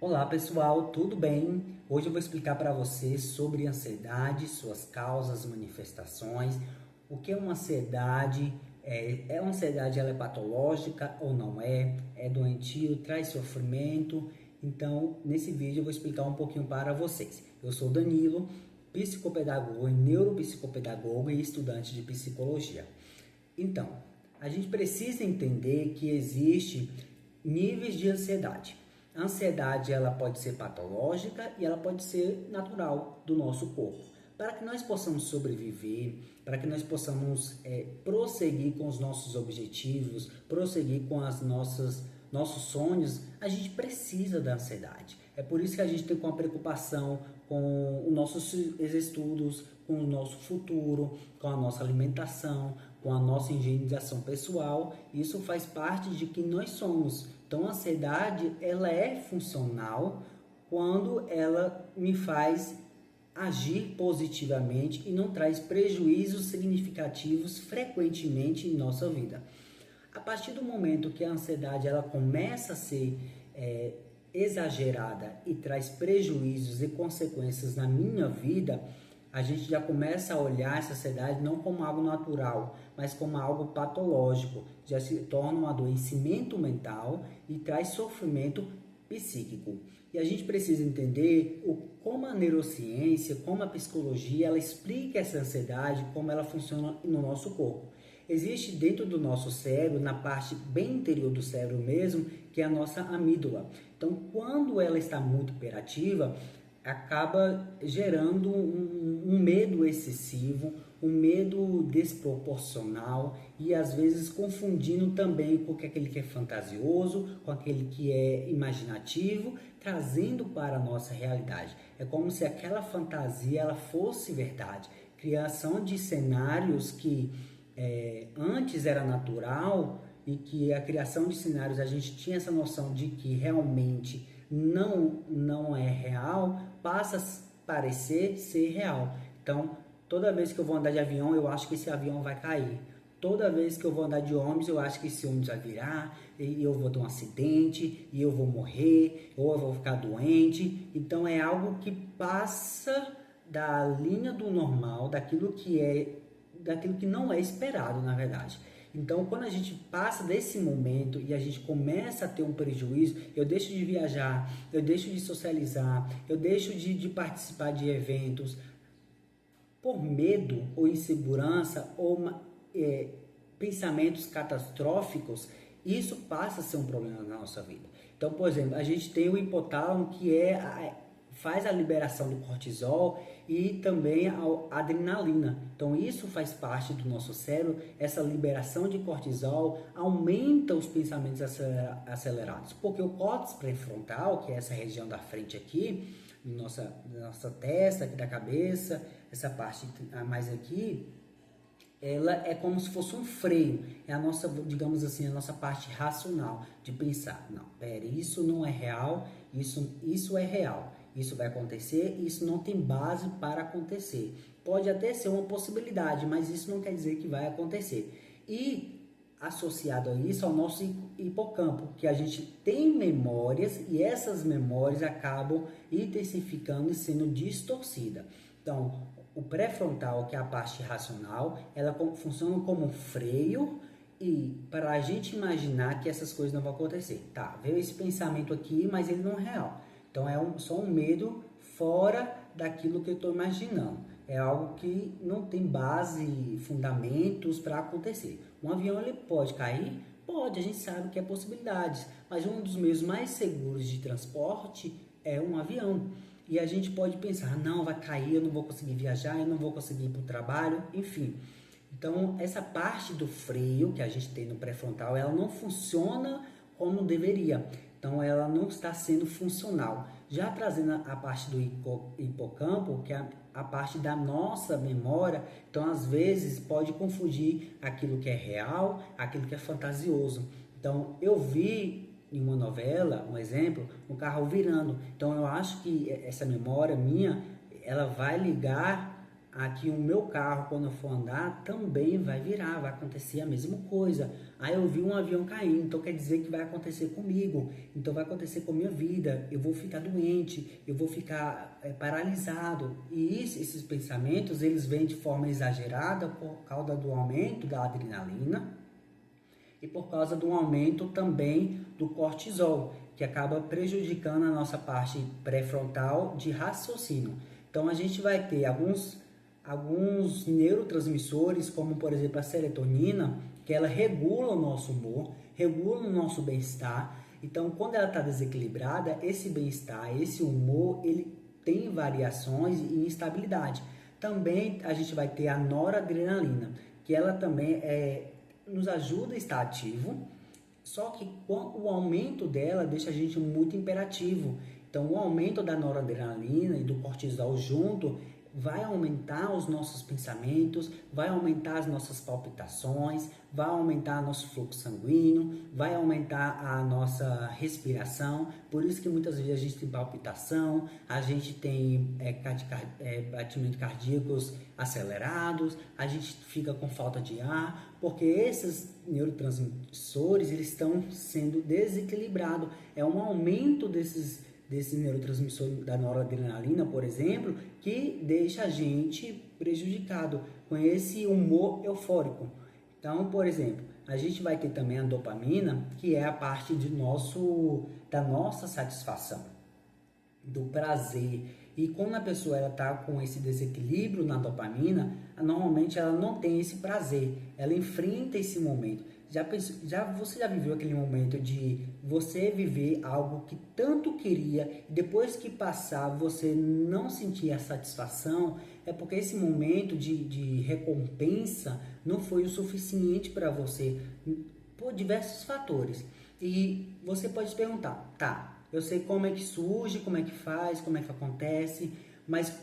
Olá pessoal, tudo bem? Hoje eu vou explicar para você sobre ansiedade, suas causas, manifestações, o que é uma ansiedade, uma ansiedade ela é patológica ou não é, é doentio, traz sofrimento. Então, nesse vídeo eu vou explicar um pouquinho para vocês. Eu sou Danilo, psicopedagogo e neuropsicopedagogo e estudante de psicologia. Então, a gente precisa entender que existe níveis de ansiedade. A ansiedade ela pode ser patológica e ela pode ser natural do nosso corpo. Para que nós possamos sobreviver, para que nós possamos prosseguir com os nossos objetivos, prosseguir com as nossos sonhos, a gente precisa da ansiedade. É por isso que a gente tem uma preocupação com os nossos estudos, com o nosso futuro, com a nossa alimentação, com a nossa higienização pessoal. Isso faz parte de quem nós somos. Então, a ansiedade ela é funcional quando ela me faz agir positivamente e não traz prejuízos significativos frequentemente em nossa vida. A partir do momento que a ansiedade ela começa a ser exagerada e traz prejuízos e consequências na minha vida, a gente já começa a olhar essa ansiedade não como algo natural, mas como algo patológico, já se torna um adoecimento mental e traz sofrimento psíquico. E a gente precisa entender como a neurociência, como a psicologia, ela explica essa ansiedade, como ela funciona no nosso corpo. Existe dentro do nosso cérebro, na parte bem interior do cérebro mesmo, que é a nossa amígdala. Então, quando ela está muito hiperativa, acaba gerando um medo excessivo, um medo desproporcional e às vezes confundindo também com aquele que é fantasioso, com aquele que é imaginativo, trazendo para a nossa realidade. É como se aquela fantasia ela fosse verdade. Criação de cenários que antes era natural e que a criação de cenários a gente tinha essa noção de que realmente não é real, passa a parecer ser real. Então, toda vez que eu vou andar de avião, eu acho que esse avião vai cair. Toda vez que eu vou andar de ônibus, eu acho que esse ônibus vai virar, e eu vou ter um acidente, e eu vou morrer, ou eu vou ficar doente. Então, é algo que passa da linha do normal, daquilo que não é esperado, na verdade. Então, quando a gente passa desse momento e a gente começa a ter um prejuízo, eu deixo de viajar, eu deixo de socializar, eu deixo de participar de eventos por medo ou insegurança ou pensamentos catastróficos, isso passa a ser um problema na nossa vida. Então, por exemplo, a gente tem o hipotálamo que faz a liberação do cortisol e também a adrenalina. Então isso faz parte do nosso cérebro, essa liberação de cortisol aumenta os pensamentos acelerados, porque o córtex pré-frontal, que é essa região da frente aqui, nossa testa, aqui da cabeça, essa parte mais aqui, ela é como se fosse um freio, é a nossa, digamos assim, a nossa parte racional de pensar, não, pera, isso não é real, isso é real. Isso vai acontecer, isso não tem base para acontecer. Pode até ser uma possibilidade, mas isso não quer dizer que vai acontecer. E associado a isso, ao nosso hipocampo, que a gente tem memórias e essas memórias acabam intensificando e sendo distorcidas. Então, o pré-frontal, que é a parte racional, ela funciona como um freio e para a gente imaginar que essas coisas não vão acontecer. Tá, veio esse pensamento aqui, mas ele não é real. Então, é só um medo fora daquilo que eu estou imaginando. É algo que não tem base, fundamentos para acontecer. Um avião ele pode cair? Pode, a gente sabe que é possibilidades. Mas um dos meios mais seguros de transporte é um avião. E a gente pode pensar, não, vai cair, eu não vou conseguir viajar, eu não vou conseguir ir para o trabalho, enfim. Então, essa parte do freio que a gente tem no pré-frontal, ela não funciona como deveria. Então, ela não está sendo funcional. Já trazendo a parte do hipocampo, que é a parte da nossa memória, então, às vezes, pode confundir aquilo que é real, aquilo que é fantasioso. Então, eu vi em uma novela, um exemplo, um carro virando. Então, eu acho que essa memória minha, ela vai ligar aqui o meu carro, quando eu for andar, também vai virar, vai acontecer a mesma coisa. Aí eu vi um avião caindo, então quer dizer que vai acontecer comigo, então vai acontecer com a minha vida, eu vou ficar doente, eu vou ficar paralisado. E esses pensamentos, eles vêm de forma exagerada por causa do aumento da adrenalina e por causa do aumento também do cortisol, que acaba prejudicando a nossa parte pré-frontal de raciocínio. Então a gente vai ter alguns neurotransmissores, como por exemplo a serotonina, que ela regula o nosso humor, regula o nosso bem-estar. Então, quando ela está desequilibrada, esse bem-estar, esse humor, ele tem variações e instabilidade. Também a gente vai ter a noradrenalina, que ela também nos ajuda a estar ativo, só que o aumento dela deixa a gente muito imperativo. Então, o aumento da noradrenalina e do cortisol junto vai aumentar os nossos pensamentos, vai aumentar as nossas palpitações, vai aumentar nosso fluxo sanguíneo, vai aumentar a nossa respiração. Por isso que muitas vezes a gente tem palpitação, a gente tem batimentos cardíacos acelerados, a gente fica com falta de ar, porque esses neurotransmissores eles estão sendo desequilibrados. É um aumento desses neurotransmissor da noradrenalina, por exemplo, que deixa a gente prejudicado com esse humor eufórico. Então, por exemplo, a gente vai ter também a dopamina, que é a parte da nossa satisfação, do prazer. E quando a pessoa está com esse desequilíbrio na dopamina, normalmente ela não tem esse prazer, ela enfrenta esse momento. Você já viveu aquele momento de você viver algo que tanto queria e depois que passar você não sentir a satisfação? É porque esse momento de recompensa não foi o suficiente para você por diversos fatores. E você pode se perguntar, tá, eu sei como é que surge, como é que faz, como é que acontece, mas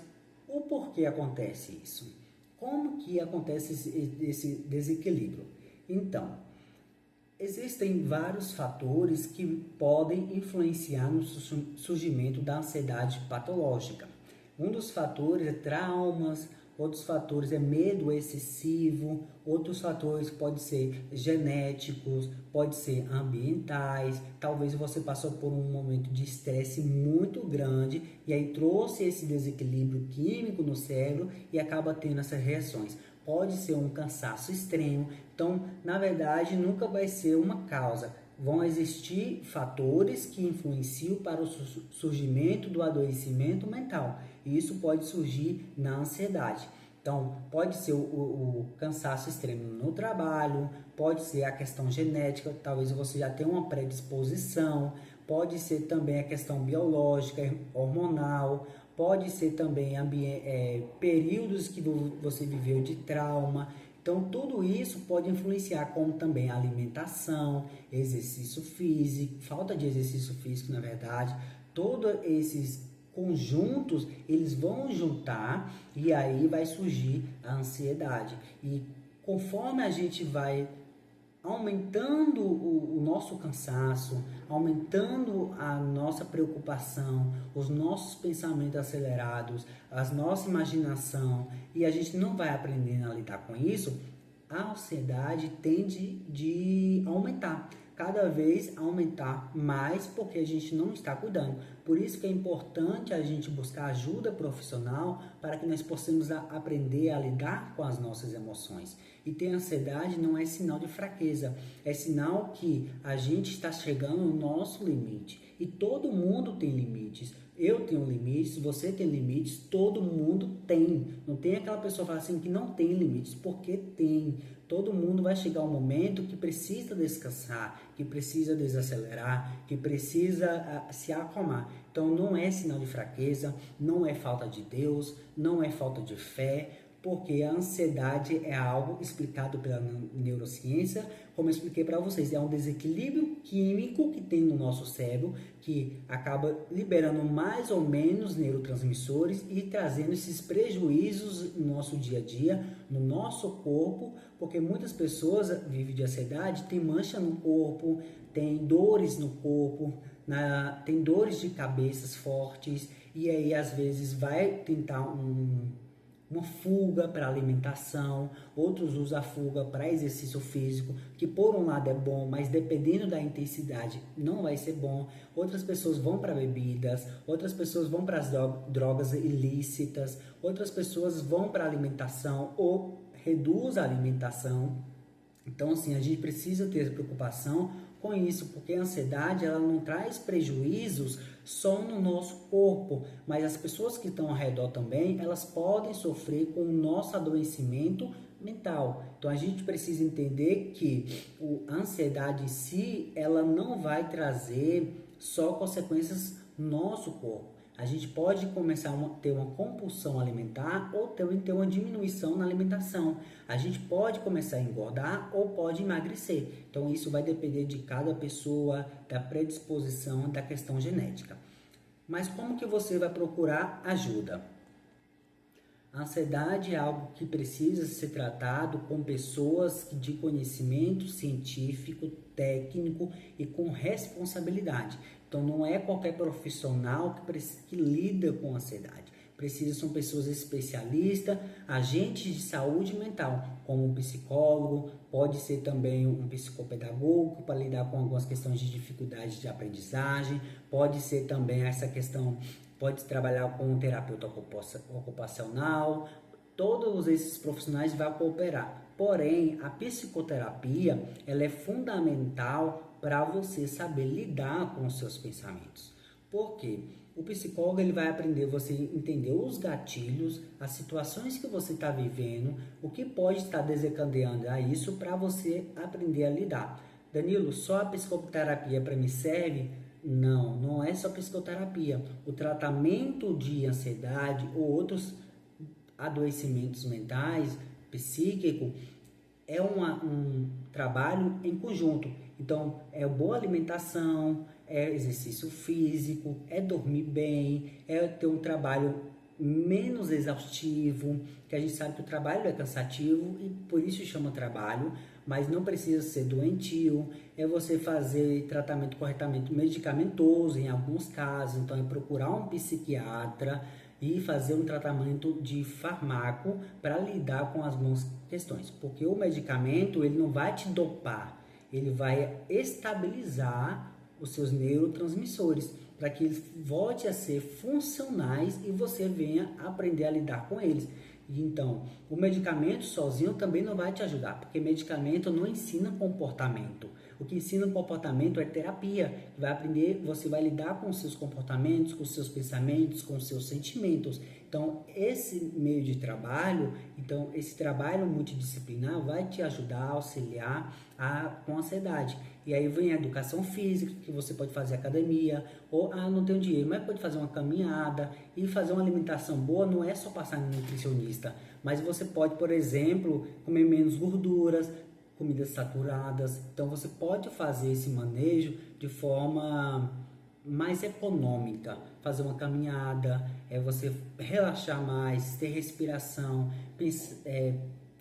o porquê acontece isso? Como que acontece esse desequilíbrio? Então, existem vários fatores que podem influenciar no surgimento da ansiedade patológica. Um dos fatores é traumas, outros fatores é medo excessivo, outros fatores podem ser genéticos, pode ser ambientais. Talvez você passou por um momento de estresse muito grande e aí trouxe esse desequilíbrio químico no cérebro e acaba tendo essas reações. Pode ser um cansaço extremo. Então, na verdade, nunca vai ser uma causa. Vão existir fatores que influenciam para o surgimento do adoecimento mental. E isso pode surgir na ansiedade. Então, pode ser o cansaço extremo no trabalho, pode ser a questão genética, talvez você já tenha uma predisposição, pode ser também a questão biológica, hormonal, pode ser também períodos que você viveu de trauma. Então, tudo isso pode influenciar, como também a alimentação, exercício físico, falta de exercício físico, na verdade. Todos esses conjuntos, eles vão juntar e aí vai surgir a ansiedade. E conforme a gente vai aumentando o nosso cansaço, aumentando a nossa preocupação, os nossos pensamentos acelerados, a nossa imaginação, e a gente não vai aprendendo a lidar com isso, a ansiedade tende de aumentar, cada vez aumentar mais, porque a gente não está cuidando. Por isso que é importante a gente buscar ajuda profissional para que nós possamos aprender a lidar com as nossas emoções. E ter ansiedade não é sinal de fraqueza, é sinal que a gente está chegando no nosso limite. E todo mundo tem limites. Eu tenho limites, você tem limites, todo mundo tem. Não tem aquela pessoa que fala assim que não tem limites, porque tem. Todo mundo vai chegar um momento que precisa descansar, que precisa desacelerar, que precisa se acalmar. Então não é sinal de fraqueza, não é falta de Deus, não é falta de fé, porque a ansiedade é algo explicado pela neurociência, como eu expliquei para vocês, é um desequilíbrio químico que tem no nosso cérebro, que acaba liberando mais ou menos neurotransmissores e trazendo esses prejuízos no nosso dia a dia, no nosso corpo, porque muitas pessoas vivem de ansiedade, tem mancha no corpo, tem dores no corpo, tem dores de cabeças fortes, e aí às vezes vai tentar uma fuga para alimentação, outros usam a fuga para exercício físico, que por um lado é bom, mas dependendo da intensidade não vai ser bom. Outras pessoas vão para bebidas, outras pessoas vão para as drogas ilícitas, outras pessoas vão para alimentação ou reduz a alimentação. Então, assim, a gente precisa ter preocupação com isso, porque a ansiedade ela não traz prejuízos só no nosso corpo, mas as pessoas que estão ao redor também, elas podem sofrer com o nosso adoecimento mental. Então, a gente precisa entender que a ansiedade em si, ela não vai trazer só consequências no nosso corpo. A gente pode começar a ter uma compulsão alimentar ou ter uma diminuição na alimentação. A gente pode começar a engordar ou pode emagrecer. Então, isso vai depender de cada pessoa, da predisposição, da questão genética. Mas como que você vai procurar ajuda? A ansiedade é algo que precisa ser tratado com pessoas de conhecimento científico, técnico e com responsabilidade. Então, não é qualquer profissional que lida com ansiedade. São pessoas especialistas, agentes de saúde mental, como um psicólogo, pode ser também um psicopedagogo para lidar com algumas questões de dificuldade de aprendizagem, pode ser também essa questão, pode trabalhar com um terapeuta ocupacional. Todos esses profissionais vão cooperar. Porém, a psicoterapia ela é fundamental para você saber lidar com os seus pensamentos. Por quê? O psicólogo ele vai aprender você entender os gatilhos, as situações que você está vivendo, o que pode estar desencadeando a isso para você aprender a lidar. Danilo, só a psicoterapia para mim serve? Não, não é só psicoterapia. O tratamento de ansiedade ou outros adoecimentos mentais, psíquicos, é um trabalho em conjunto. Então, é boa alimentação, é exercício físico, é dormir bem, é ter um trabalho menos exaustivo, que a gente sabe que o trabalho é cansativo e por isso chama trabalho, mas não precisa ser doentio, é você fazer tratamento corretamente medicamentoso em alguns casos, então é procurar um psiquiatra e fazer um tratamento de fármaco para lidar com algumas questões, porque o medicamento ele não vai te dopar, ele vai estabilizar os seus neurotransmissores para que eles voltem a ser funcionais e você venha aprender a lidar com eles. Então, o medicamento sozinho também não vai te ajudar, porque medicamento não ensina comportamento. O que ensina comportamento é terapia. Vai aprender, você vai lidar com os seus comportamentos, com os seus pensamentos, com os seus sentimentos. Então, esse meio de trabalho, esse trabalho multidisciplinar vai te ajudar a auxiliar com a ansiedade. E aí vem a educação física, que você pode fazer academia, ou não tenho dinheiro, mas pode fazer uma caminhada e fazer uma alimentação boa, não é só passar no nutricionista, mas você pode, por exemplo, comer menos gorduras, comidas saturadas. Então você pode fazer esse manejo de forma mais econômica, fazer uma caminhada, você relaxar mais, ter respiração,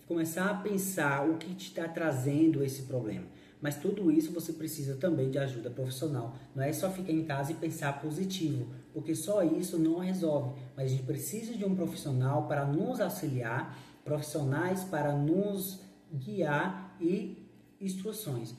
começar a pensar o que te está trazendo esse problema. Mas tudo isso você precisa também de ajuda profissional. Não é só ficar em casa e pensar positivo, porque só isso não resolve. Mas a gente precisa de um profissional para nos auxiliar, profissionais para nos guiar e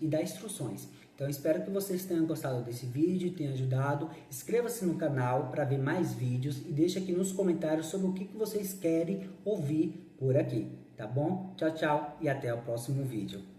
dar instruções. Então espero que vocês tenham gostado desse vídeo, tenham ajudado. Inscreva-se no canal para ver mais vídeos e deixe aqui nos comentários sobre o que vocês querem ouvir por aqui, tá bom? Tchau, tchau e até o próximo vídeo.